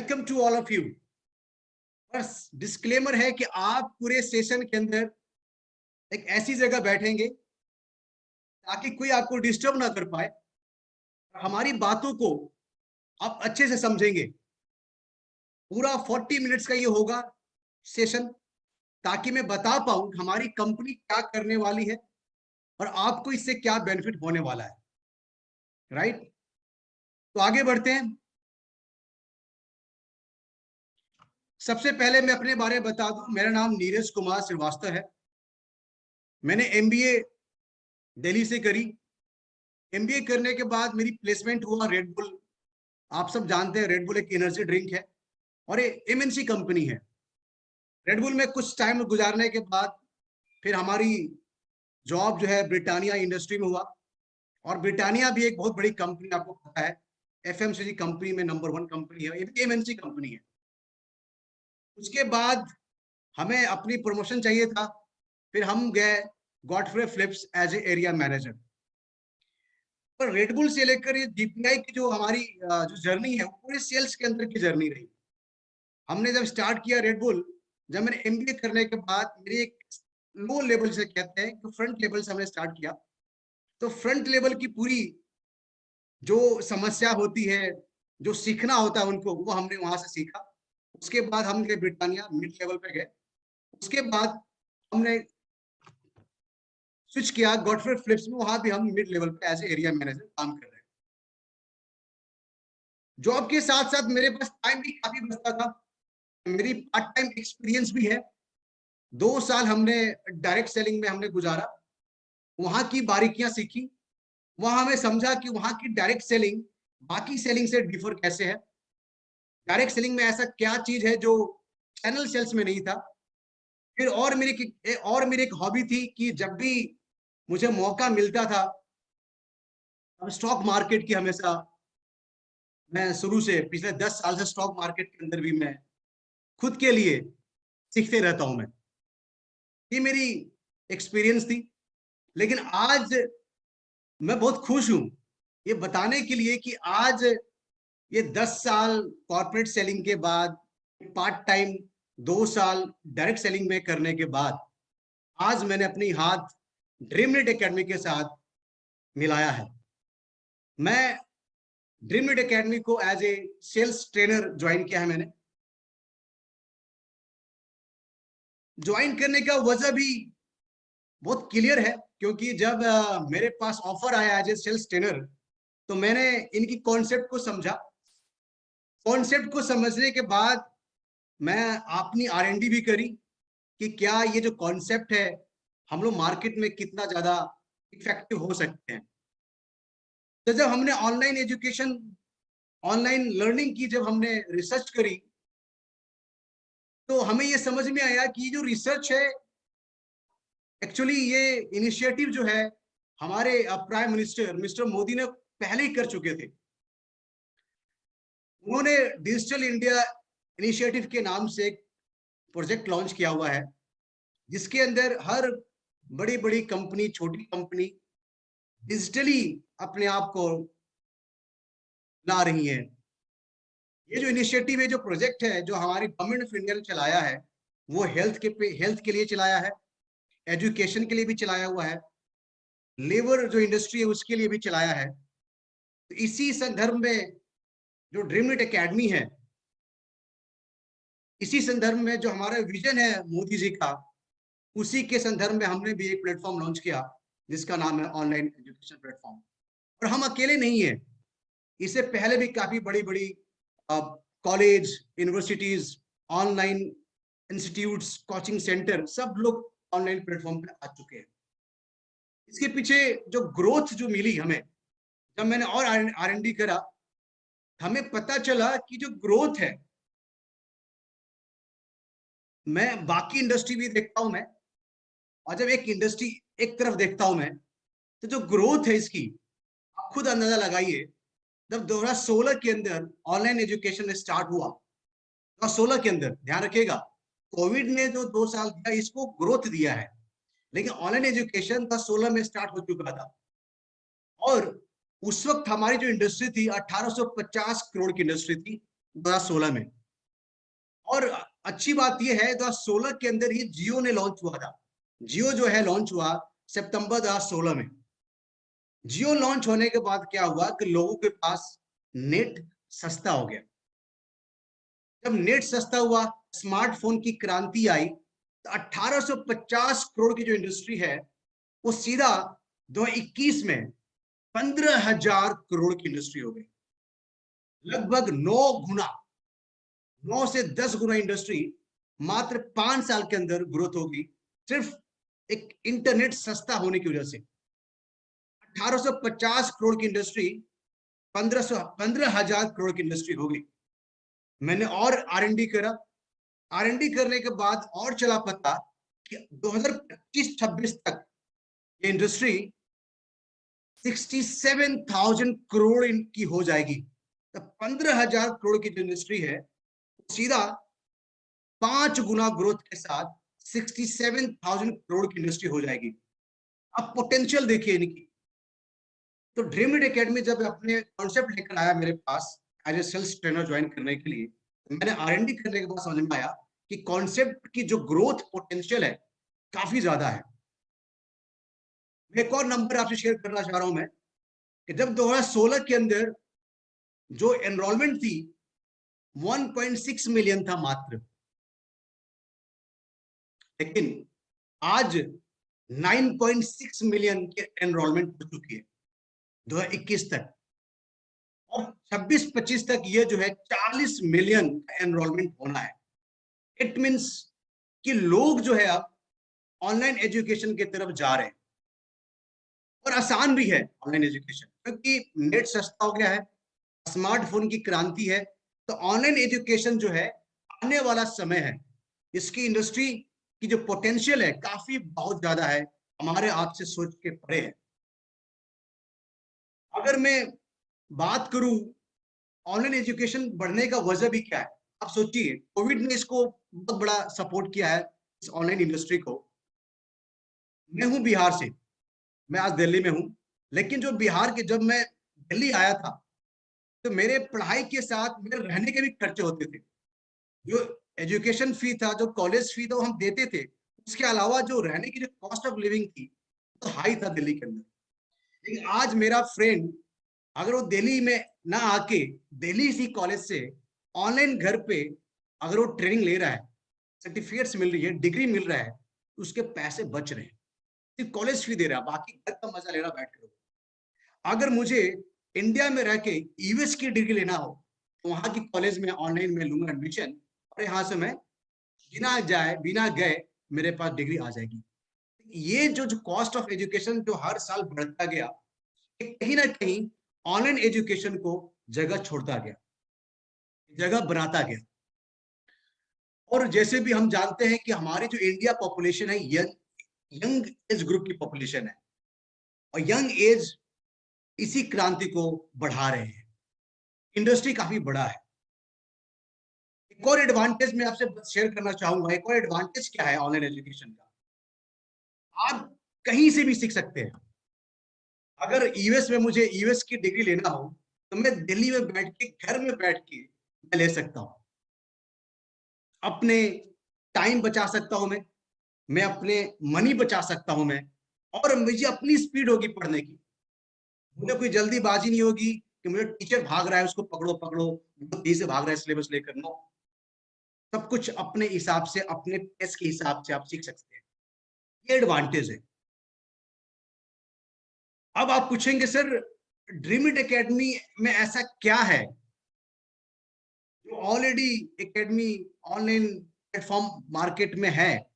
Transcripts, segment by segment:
Welcome to all of you. बस disclaimer है कि आप पूरे सेशन के अंदर एक ऐसी जगह बैठेंगे ताकि कोई आपको डिस्टर्ब ना कर पाए, हमारी बातों को आप अच्छे से समझेंगे। पूरा 40 मिनट्स का ये होगा सेशन, ताकि मैं बता पाऊं हमारी कंपनी क्या करने वाली है और आपको इससे क्या बेनिफिट होने वाला है। राइट, तो आगे बढ़ते हैं। सबसे पहले मैं अपने बारे में बता दूं, मेरा नाम नीरज कुमार श्रीवास्तव है। मैंने एमबीए दिल्ली से करी। एमबीए करने के बाद मेरी प्लेसमेंट हुआ रेड बुल। आप सब जानते हैं रेड बुल एक एनर्जी ड्रिंक है और ये एमएनसी कंपनी है। रेड बुल में कुछ टाइम गुजारने के बाद फिर हमारी जॉब जो है ब्रिटानिया इंडस्ट्री में हुआ, और ब्रिटानिया भी एक बहुत बड़ी कंपनी, आपको पता है एफएमसीजी कंपनी में नंबर 1 कंपनी है, ये भी एमएनसी कंपनी है। उसके बाद हमें अपनी प्रमोशन चाहिए था, फिर हम गए Godfrey Phillips as a area manager. पर रेडबुल से लेकर ये डीपीआई की जो हमारी जो जर्नी है वो पूरी सेल्स के अंदर की जर्नी रही। हमने जब स्टार्ट किया रेडबुल, जब मैंने एमबीए करने के बाद मेरी एक लो लेवल से कहते हैं कि फ्रंट लेवल से हमने स्टार्ट किया, तो फ्रंट लेवल की पूरी जो समस्या होती है, जो सीखना होता है उनको, वो हमने वहां से सीखा। उसके बाद हम गए ब्रिटानिया, मिड लेवल पे गए। उसके बाद हमने स्विच किया गॉडफ्रे फिलिप्स में, वहां भी हम मिड लेवल पे एज ए एरिया मैनेजर काम कर रहे हैं। जॉब के साथ साथ मेरे पास टाइम भी काफी बचता था, मेरी पार्ट टाइम एक्सपीरियंस भी है। 2 साल हमने डायरेक्ट सेलिंग में हमने गुजारा, वहां की बारीकियां सीखी। वहां हमें समझा कि वहां की डायरेक्ट सेलिंग बाकी सेलिंग से डिफर कैसे है। डायरेक्ट सेलिंग में ऐसा क्या चीज है जो चैनल सेल्स में नहीं था। फिर और मेरी एक हॉबी थी कि जब भी मुझे मौका मिलता था, अब स्टॉक मार्केट की हमेशा मैं शुरू से पिछले 10 साल से स्टॉक मार्केट के अंदर भी मैं खुद के लिए सीखते रहता हूं। मैं, ये मेरी एक्सपीरियंस थी। लेकिन आज मैं बहुत खुश हूं ये बताने के लिए कि आज ये 10 साल कॉर्पोरेट सेलिंग के बाद, पार्ट टाइम 2 साल डायरेक्ट सेलिंग में करने के बाद, आज मैंने अपनी हाथ ड्रीमनेट एकेडमी के साथ मिलाया है। मैं ड्रीमनेट एकेडमी को as a sales trainer join किया है। मैंने ज्वाइन करने का वजह भी बहुत क्लियर है, क्योंकि जब मेरे पास ऑफर आया एज ए सेल्स ट्रेनर, तो मैंने इनकी कॉन्सेप्ट को समझा। कॉन्सेप्ट को समझने के बाद मैं अपनी आरएनडी भी करी कि क्या ये जो कॉन्सेप्ट है हम लोग मार्केट में कितना ज्यादा इफेक्टिव हो सकते हैं। तो जब हमने ऑनलाइन एजुकेशन, ऑनलाइन लर्निंग की जब हमने रिसर्च करी, तो हमें ये समझ में आया कि जो रिसर्च है, एक्चुअली ये इनिशिएटिव जो है हमारे प्राइम मिनिस्टर मिस्टर मोदी ने पहले ही कर चुके थे। उन्होंने डिजिटल इंडिया इनिशिएटिव के नाम से एक प्रोजेक्ट लॉन्च किया हुआ है, जिसके अंदर हर बड़ी बड़ी कंपनी, छोटी कंपनी डिजिटली अपने आप को ला रही है। ये जो इनिशिएटिव है, जो प्रोजेक्ट है, जो हमारी गवर्नमेंट ऑफ इंडिया ने चलाया है, वो हेल्थ के लिए चलाया है, एजुकेशन के लिए भी चलाया हुआ है, लेबर जो इंडस्ट्री है उसके लिए भी चलाया है। तो इसी संदर्भ में जो ड्रीमनेट एकेडमी है, इसी संदर्भ में जो हमारा विजन है मोदी जी का, उसी के संदर्भ में हमने भी एक प्लेटफॉर्म लॉन्च किया जिसका नाम है ऑनलाइन एजुकेशन प्लेटफॉर्म। और हम अकेले नहीं है, इससे पहले भी काफी बड़ी बड़ी college, universities, online institutes, coaching centre, सब लोग ऑनलाइन प्लेटफॉर्म पे आ चुके हैं। इसके पीछे जो ग्रोथ जो मिली हमें, जब मैंने और आरएनडी करा, हमें पता चला कि जो ग्रोथ है, मैं बाकी इंडस्ट्री भी देखता हूं मैं, और जब एक इंडस्ट्री एक तरफ देखता हूं मैं, तो जो ग्रोथ है इसकी, आप खुद अंदाजा लगाइए। जब 2016 के अंदर ऑनलाइन एजुकेशन स्टार्ट हुआ, 2016 के अंदर, ध्यान रखिएगा, कोविड ने जो 2 साल दिया इसको ग्रोथ दिया है, लेकिन ऑनलाइन एजुकेशन 2016 में स्टार्ट हो चुका था। और उस वक्त हमारी जो इंडस्ट्री थी 1850 करोड़ की इंडस्ट्री थी, 2016 में। और अच्छी बात यह है 2016 के अंदर ही जियो ने लॉन्च हुआ था। जियो जो है लॉन्च हुआ सितंबर 2016 में। जियो लॉन्च होने के बाद क्या हुआ कि लोगों के पास नेट सस्ता हो गया। जब नेट सस्ता हुआ, स्मार्टफोन की क्रांति आई, तो 1850 करोड़ की जो इंडस्ट्री है वो सीधा 2021 में 15,000 करोड़ की इंडस्ट्री हो गई। लगभग 9 से 10 गुना इंडस्ट्री मात्र 5 साल के अंदर ग्रोथ होगी, सिर्फ एक इंटरनेट सस्ता होने की वजह से। 1850 करोड़ की इंडस्ट्री 15,000 करोड़ की इंडस्ट्री हो गई। मैंने और R&D करा। R&D करने के बाद और चला पता कि 2025-26 तक ये इंडस्ट्री 67,000 करोड़ की हो जाएगी। तो 15,000 करोड़ की जो इंडस्ट्री है सीधा 5 गुना ग्रोथ के साथ 67,000 करोड़ की इंडस्ट्री हो जाएगी। अब पोटेंशियल देखिए इनकी। तो ड्रीम इट एकेडमी जब अपने कॉन्सेप्ट लेकर आया मेरे पास as a sales trainer join करने के लिए, मैंने R&D करने के बाद समझ में आया कि कॉन्सेप्ट की जो ग्रोथ पोटेंशियल है काफी ज्यादा है। एक और नंबर आपसे शेयर करना चाह रहा हूं मैं कि जब 2016 के अंदर जो एनरोलमेंट थी 1.6 मिलियन था मात्र, लेकिन आज 9.6 मिलियन के एनरोलमेंट हो चुकी है 2021 तक। और 26-25 तक ये जो है 40 मिलियन का एनरोलमेंट होना है। इट मीन्स कि लोग जो है अब ऑनलाइन एजुकेशन की तरफ जा रहे हैं। और आसान भी है ऑनलाइन एजुकेशन, क्योंकि नेट सस्ता हो गया है, स्मार्टफोन की क्रांति है। तो ऑनलाइन एजुकेशन जो है आने वाला समय है, इसकी इंडस्ट्री की जो पोटेंशियल है काफी बहुत ज्यादा है, हमारे आपसे सोच के परे है। अगर मैं बात करूं ऑनलाइन एजुकेशन बढ़ने का वजह भी क्या है, आप सोचिए कोविड ने इसको बहुत बड़ा सपोर्ट किया है इस ऑनलाइन इंडस्ट्री को। मैं हूं बिहार से, मैं आज दिल्ली में हूं, लेकिन जो बिहार के जब मैं दिल्ली आया था तो मेरे पढ़ाई के साथ मेरे रहने के भी खर्चे होते थे। जो एजुकेशन फी था, जो कॉलेज फी था वो हम देते थे, उसके अलावा जो रहने की जो कॉस्ट ऑफ लिविंग थी तो हाई था दिल्ली के अंदर। लेकिन आज मेरा फ्रेंड अगर वो दिल्ली में ना आके दिल्ली इसी कॉलेज से ऑनलाइन घर पे अगर वो ट्रेनिंग ले रहा है, सर्टिफिकेट्स मिल रही है, डिग्री मिल रहा है, तो उसके पैसे बच रहे हैं, सिर्फ कॉलेज फी दे रहा है, बाकी घर का मजा ले रहा बैठ कर। अगर मुझे इंडिया में रह के यूएस की डिग्री लेना हो तो वहां की कॉलेज में ऑनलाइन में लूंगा एडमिशन, और यहाँ से मैं बिना गए मेरे पास डिग्री आ जाएगी। ये जो कॉस्ट ऑफ एजुकेशन जो हर साल बढ़ता गया, कहीं ना कहीं ऑनलाइन एजुकेशन को जगह छोड़ता गया, जगह बनाता गया। और जैसे भी हम जानते हैं कि हमारी जो इंडिया पॉपुलेशन है यंग एज ग्रुप की पॉपुलेशन है, और यंग एज इसी क्रांति को बढ़ा रहे हैं। इंडस्ट्री काफी बड़ा है। एक और एडवांटेज मैं आपसे शेयर करना चाहूंगा। एक और एडवांटेज क्या है ऑनलाइन एजुकेशन का, आप कहीं से भी सीख सकते हैं। अगर यूएस में मुझे यूएस की डिग्री लेना हो तो मैं दिल्ली में बैठ के घर में बैठ के मैं ले सकता हूं। अपने टाइम बचा सकता हूं मैं अपने मनी बचा सकता हूं मैं, और मुझे अपनी स्पीड होगी पढ़ने की। मुझे कोई जल्दीबाजी नहीं होगी कि मुझे टीचर भाग रहा है उसको पकड़ो पकड़ो, बहुत तेजी से भाग रहा है सिलेबस लेकर। नो, सब कुछ अपने हिसाब से, अपने पेस के हिसाब से आप सीख सकते हैं। ये एडवांटेज है। अब आप पूछेंगे सर ड्रीम इट एकेडमी में ऐसा क्या है जो already academy online platform market में है,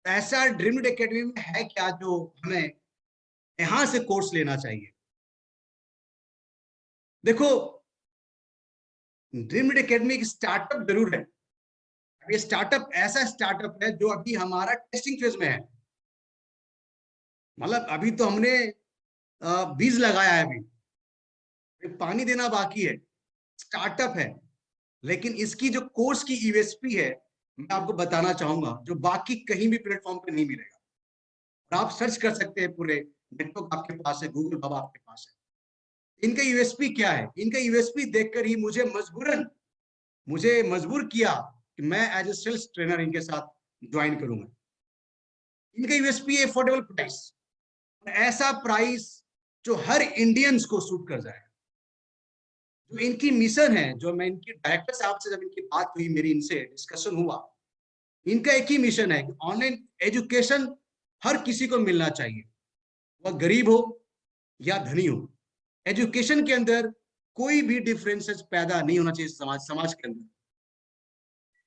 ऐसा ड्रीम इट एकेडमी में है क्या जो हमें यहां से कोर्स लेना चाहिए। देखो, ड्रीम इट एकेडमी एक स्टार्टअप जरूर है। ये स्टार्टअप ऐसा स्टार्टअप है जो अभी हमारा टेस्टिंग फेज में है। मतलब अभी तो हमने बीज लगाया है, अभी पानी देना बाकी है, स्टार्टअप है। लेकिन इसकी जो कोर्स की यूएसपी है मैं आपको बताना चाहूंगा, जो बाकी कहीं भी प्लेटफॉर्म पे नहीं मिलेगा। और आप सर्च कर सकते हैं, पूरे नेटवर्क आपके पास है, गूगल बाबा आपके पास है। इनका यूएसपी क्या है, इनका यूएसपी देखकर ही मुझे मजबूरन मुझे मजबूर किया कि मैं एज ए सेल्स ट्रेनर इनके साथ ज्वाइन करूंगा। इनका यूएसपी है अफोर्डेबल प्राइस, ऐसा प्राइस जो हर इंडियंस को सूट कर जाए। जो इनकी मिशन है, जो मैं इनकी डायरेक्टर साहब से जब इनकी बात हुई, मेरी इनसे डिस्कशन हुआ, इनका एक ही मिशन है कि ऑनलाइन एजुकेशन हर किसी को मिलना चाहिए, वह गरीब हो या धनी हो। एजुकेशन के अंदर कोई भी डिफरेंसेस पैदा नहीं होना चाहिए समाज के अंदर।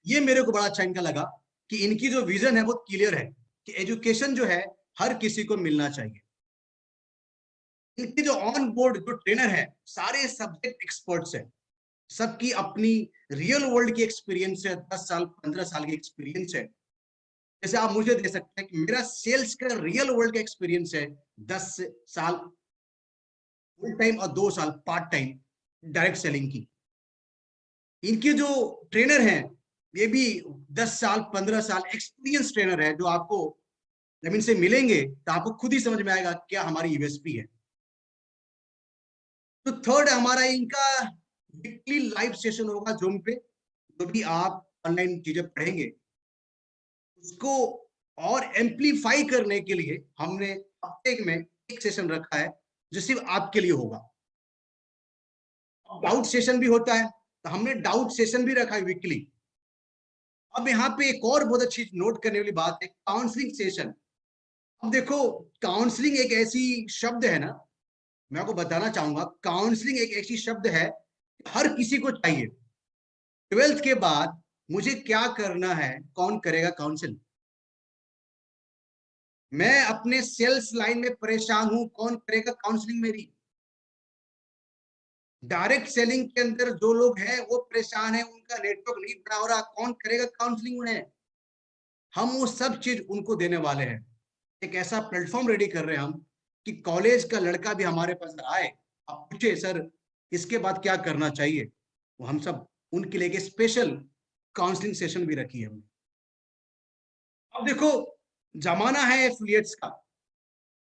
ये मेरे को बड़ा अच्छा इनका लगा कि इनकी जो विजन है वो क्लियर है कि एजुकेशन जो है हर किसी को मिलना चाहिए। इनके जो ऑन बोर्ड जो ट्रेनर है सारे सब्जेक्ट एक्सपर्ट्स है, सबकी अपनी रियल वर्ल्ड की एक्सपीरियंस है, 10 साल 15 साल की एक्सपीरियंस है। जैसे आप मुझे दे सकते हैं कि मेरा सेल्स का रियल वर्ल्ड का एक्सपीरियंस है 10 साल फुल टाइम और 2 साल पार्ट टाइम डायरेक्ट सेलिंग की। इनके जो ट्रेनर हैं ये भी 10 साल 15 साल एक्सपीरियंस ट्रेनर है, जो आपको जब इनसे मिलेंगे तो आपको खुद ही समझ में आएगा क्या हमारी यूएसपी है। तो थर्ड हमारा इनका वीकली लाइव सेशन होगा जूम पे, जो भी आप ऑनलाइन चीजें पढ़ेंगे उसको और एम्पलीफाई करने के लिए हमने हफ्ते में एक सेशन रखा है जो सिर्फ आपके लिए होगा। डाउट सेशन भी होता है, तो हमने डाउट सेशन भी रखा है वीकली। अब यहाँ पे एक और बहुत अच्छी नोट करने वाली बात है, काउंसलिंग सेशन। अब देखो, काउंसलिंग एक ऐसी शब्द है ना, मैं आपको बताना चाहूंगा, काउंसलिंग एक ऐसी शब्द है हर किसी को चाहिए। 12th के बाद मुझे क्या करना है, कौन करेगा काउंसिल? मैं अपने सेल्स लाइन में परेशान हूं, कौन करेगा काउंसलिंग मेरी? डायरेक्ट सेलिंग के अंदर जो लोग हैं वो परेशान है, उनका नेटवर्क नहीं बड़ा हो रहा, कौन करेगा काउंसलिंग उन्हें? हम वो सब चीज उनको देने वाले हैं। एक ऐसा प्लेटफॉर्म रेडी कर रहे हैं हम कि कॉलेज का लड़का भी हमारे पास आए, आप पूछे सर इसके बाद क्या करना चाहिए, वो हम सब उनके लिए स्पेशल काउंसलिंग सेशन भी रखी है हमने। अब देखो, जमाना है एफिलिएट्स का,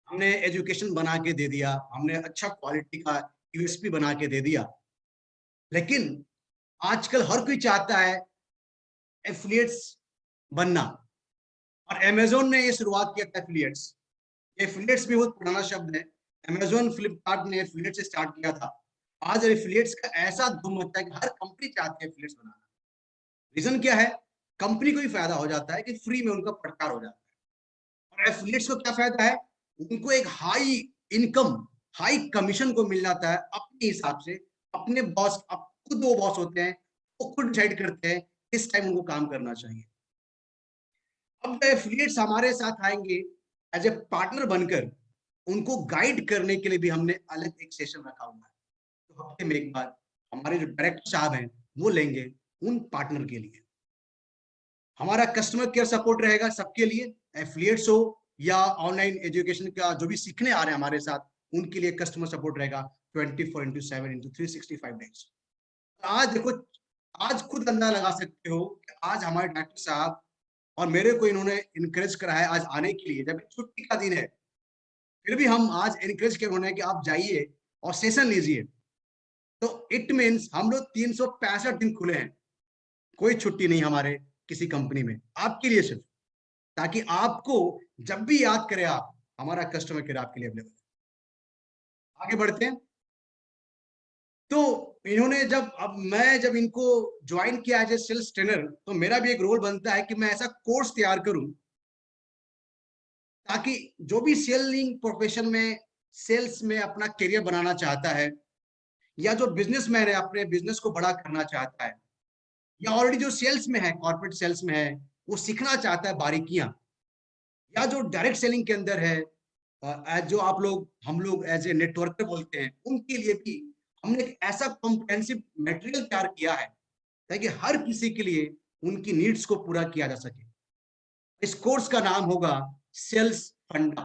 हमने एजुकेशन बना के दे दिया, हमने अच्छा क्वालिटी का यूएसपी बना के दे दिया, लेकिन आजकल हर कोई चाहता है एफिलिएट्स बनना। और अमेजोन ने ये शुरुआत किया था एफिलिएट्स। एफिलिएट्स भी बहुत पुराना शब्द है, अमेजोन फ्लिपकार्ट ने एफिलिएट से स्टार्ट किया था। आज एफिलिएट्स का ऐसा धूम मचा है कि हर कंपनी चाहती है एफिलिएट्स बनाना। रीजन क्या है? कंपनी को भी फायदा हो जाता है कि फ्री में उनका प्रचार हो जाता है, और एफिलिएट्स को क्या फायदा है, उनको एक हाई इनकम हाई कमीशन को मिल जाता है अपने हिसाब से। अपने बॉस, खुद वो बॉस होते हैं, वो खुद डिसाइड करते हैं किस टाइम उनको काम करना चाहिए। अब एफिलिएट्स हमारे साथ आएंगे एज ए पार्टनर बनकर, उनको गाइड करने के लिए भी हमने अलग एक सेशन रखा हुआ है। तो हफ्ते में एक बार हमारे जो डायरेक्टर साहब हैं वो लेंगे उन पार्टनर के लिए। हमारा कस्टमर केयर सपोर्ट रहेगा सबके लिए, एफिलिएट्स हो या ऑनलाइन एजुकेशन का जो भी सीखने आ रहे हैं हमारे साथ, उनके लिए कस्टमर सपोर्ट रहेगा 24/7 इंटू 365 डेज। आज देखो, आज खुद अंदाजा लगा सकते हो कि आज हमारे डॉक्टर साहब और मेरे को इन्होंने इनकरेज करा है आज आने के लिए, जब छुट्टी का दिन है फिर भी हम आज इनकरेज कर रहे हैं कि आप जाइए और सेशन लीजिए। तो इट मीन्स हम लोग 365 दिन खुले हैं, कोई छुट्टी नहीं हमारे किसी कंपनी में, आपके लिए सिर्फ, ताकि आपको जब भी याद करें आप, हमारा कस्टमर केयर आपके लिए अवेलेबल है। आगे बढ़ते हैं। तो इन्होंने जब इनको ज्वाइन किया एज ए सेल्स ट्रेनर, तो मेरा भी एक रोल बनता है कि मैं ऐसा कोर्स तैयार करूं ताकि जो भी सेलिंग प्रोफेशन में सेल्स में अपना करियर बनाना चाहता है, या जो बिजनेसमैन है अपने बिजनेस को बड़ा करना चाहता है, या ऑलरेडी जो सेल्स में है, कॉर्पोरेट सेल्स में है, वो सीखना चाहता है बारीकियां, या जो डायरेक्ट सेलिंग के अंदर है, जो आप लोग हम लोग एज ए नेटवर्कर बोलते हैं, उनके लिए भी हमने एक ऐसा कॉम्प्रिहेंसिव मटेरियल तैयार किया है ताकि हर किसी के लिए उनकी नीड्स को पूरा किया जा सके। इस कोर्स का नाम होगा सेल्स फंडा।